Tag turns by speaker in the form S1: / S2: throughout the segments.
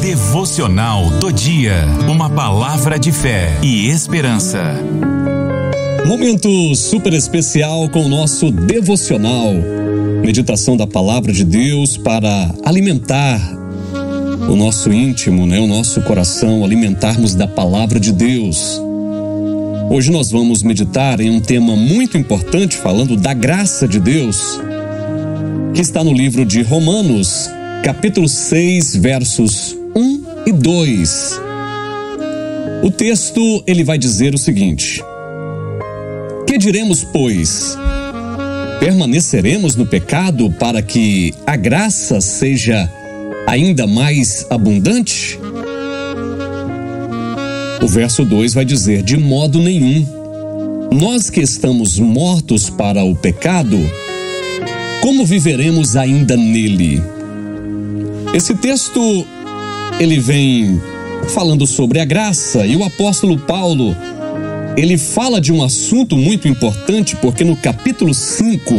S1: Devocional do dia, uma palavra de fé e esperança.
S2: Momento super especial com o nosso devocional, meditação da palavra de Deus para alimentar o nosso íntimo, o nosso coração, alimentarmos da palavra de Deus. Hoje nós vamos meditar em um tema muito importante, falando da graça de Deus, que está no livro de Romanos, capítulo 6, versos 1 e 2. O texto, ele vai dizer o seguinte: que diremos, pois? Permaneceremos no pecado para que a graça seja ainda mais abundante? O verso 2 vai dizer: de modo nenhum. Nós que estamos mortos para o pecado, como viveremos ainda nele? Esse texto, ele vem falando sobre a graça, e o apóstolo Paulo, ele fala de um assunto muito importante, porque no capítulo 5,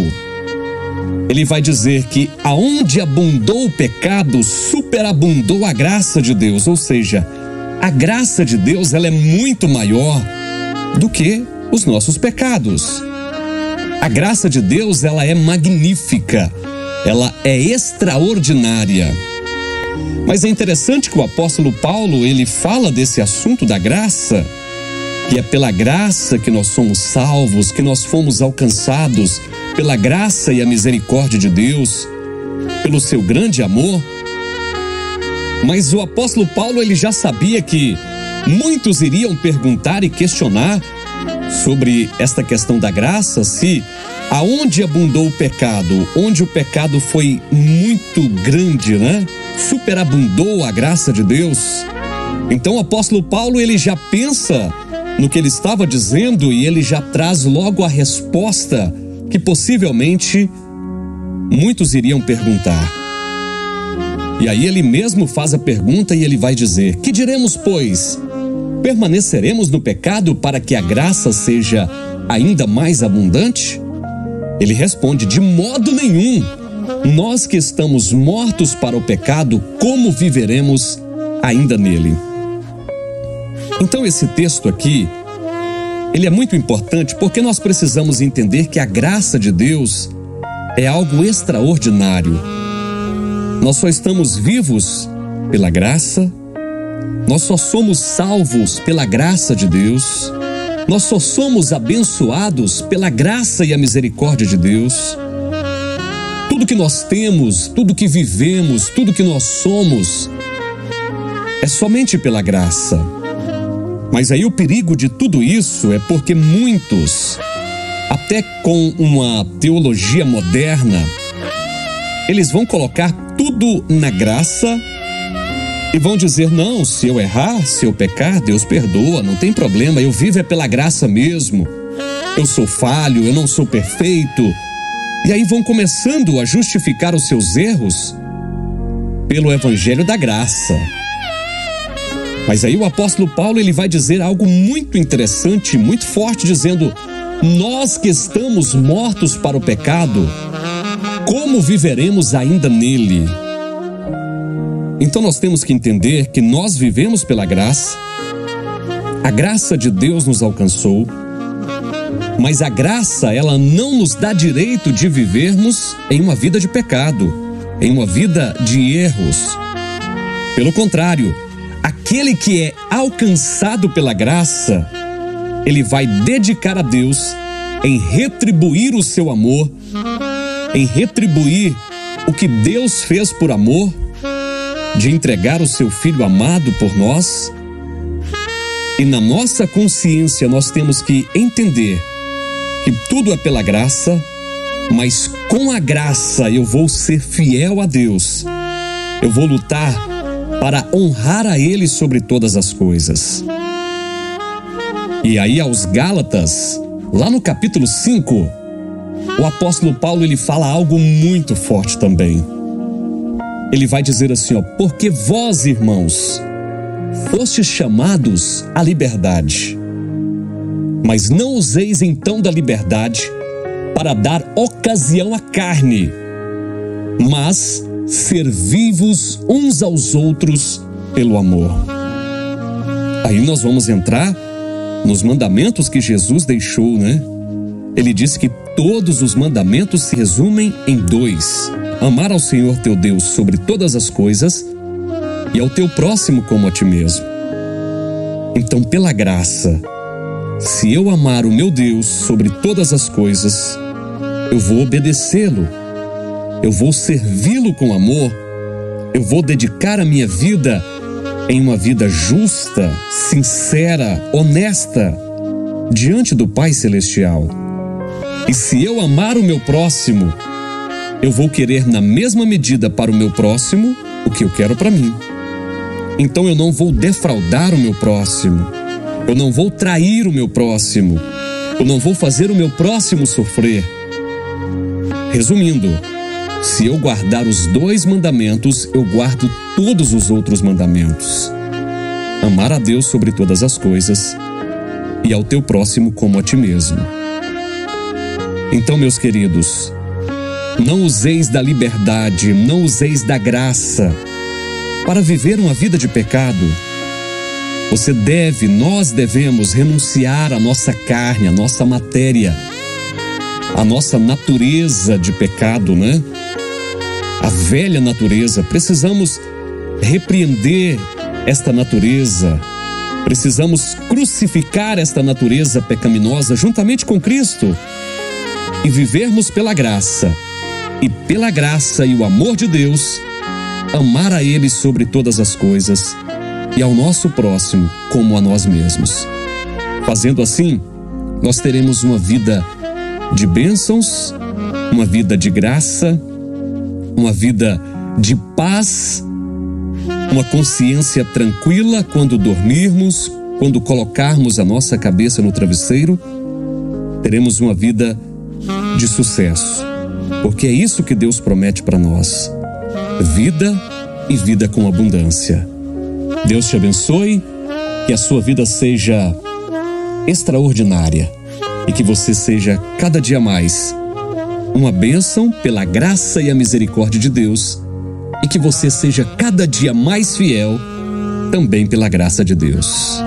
S2: ele vai dizer que aonde abundou o pecado, superabundou a graça de Deus. Ou seja, a graça de Deus, ela é muito maior do que os nossos pecados. A graça de Deus, ela é magnífica, ela é extraordinária. Mas é interessante que o apóstolo Paulo, ele fala desse assunto da graça, que é pela graça que nós somos salvos, que nós fomos alcançados pela graça e a misericórdia de Deus, pelo seu grande amor. Mas o apóstolo Paulo, ele já sabia que muitos iriam perguntar e questionar sobre esta questão da graça, se aonde abundou o pecado, onde o pecado foi muito grande, superabundou a graça de Deus. Então o apóstolo Paulo, ele já pensa no que ele estava dizendo e ele já traz logo a resposta que possivelmente muitos iriam perguntar. E aí ele mesmo faz a pergunta e ele vai dizer: que diremos, pois? Permaneceremos no pecado para que a graça seja ainda mais abundante? Ele responde: de modo nenhum. Nós que estamos mortos para o pecado, como viveremos ainda nele? Então esse texto aqui, ele é muito importante porque nós precisamos entender que a graça de Deus é algo extraordinário. Nós só estamos vivos pela graça, nós só somos salvos pela graça de Deus, nós só somos abençoados pela graça e a misericórdia de Deus. Tudo que nós temos, tudo que vivemos, tudo que nós somos, é somente pela graça. Mas aí o perigo de tudo isso é porque muitos, até com uma teologia moderna, eles vão colocar tudo na graça e vão dizer: não, se eu errar, se eu pecar, Deus perdoa, não tem problema, eu vivo é pela graça mesmo, eu sou falho, eu não sou perfeito. E aí vão começando a justificar os seus erros pelo evangelho da graça. Mas aí o apóstolo Paulo, ele vai dizer algo muito interessante, muito forte, dizendo: nós que estamos mortos para o pecado, como viveremos ainda nele? Então nós temos que entender que nós vivemos pela graça, a graça de Deus nos alcançou, mas a graça, ela não nos dá direito de vivermos em uma vida de pecado, em uma vida de erros. Pelo contrário, aquele que é alcançado pela graça, ele vai dedicar a Deus em retribuir o seu amor, em retribuir o que Deus fez por amor, de entregar o seu Filho amado por nós. E na nossa consciência nós temos que entender que tudo é pela graça, mas com a graça eu vou ser fiel a Deus, eu vou lutar para honrar a Ele sobre todas as coisas. E aí aos Gálatas, lá no capítulo 5, o apóstolo Paulo, ele fala algo muito forte também. Ele vai dizer assim, porque vós, irmãos, fostes chamados à liberdade, mas não useis então da liberdade para dar ocasião à carne, mas servi-vos uns aos outros pelo amor. Aí nós vamos entrar nos mandamentos que Jesus deixou, né? Ele disse que todos os mandamentos se resumem em 2: amar ao Senhor teu Deus sobre todas as coisas e ao teu próximo como a ti mesmo. Então, pela graça, se eu amar o meu Deus sobre todas as coisas, eu vou obedecê-lo, eu vou servi-lo com amor, eu vou dedicar a minha vida em uma vida justa, sincera, honesta, diante do Pai Celestial. E se eu amar o meu próximo, eu vou querer na mesma medida para o meu próximo o que eu quero para mim. Então eu não vou defraudar o meu próximo, eu não vou trair o meu próximo, eu não vou fazer o meu próximo sofrer. Resumindo, se eu guardar os 2 mandamentos, eu guardo todos os outros mandamentos. Amar a Deus sobre todas as coisas e ao teu próximo como a ti mesmo. Então, meus queridos, não useis da liberdade, não useis da graça para viver uma vida de pecado. Nós devemos renunciar à nossa carne, à nossa matéria, à nossa natureza de pecado, né? A velha natureza. Precisamos repreender esta natureza. Precisamos crucificar esta natureza pecaminosa juntamente com Cristo e vivermos pela graça. E pela graça e o amor de Deus, amar a Ele sobre todas as coisas e ao nosso próximo como a nós mesmos. Fazendo assim, nós teremos uma vida de bênçãos, uma vida de graça, uma vida de paz, uma consciência tranquila quando dormirmos, quando colocarmos a nossa cabeça no travesseiro. Teremos uma vida de sucesso, porque é isso que Deus promete para nós: vida e vida com abundância. Deus te abençoe, que a sua vida seja extraordinária e que você seja cada dia mais uma bênção pela graça e a misericórdia de Deus, e que você seja cada dia mais fiel também pela graça de Deus.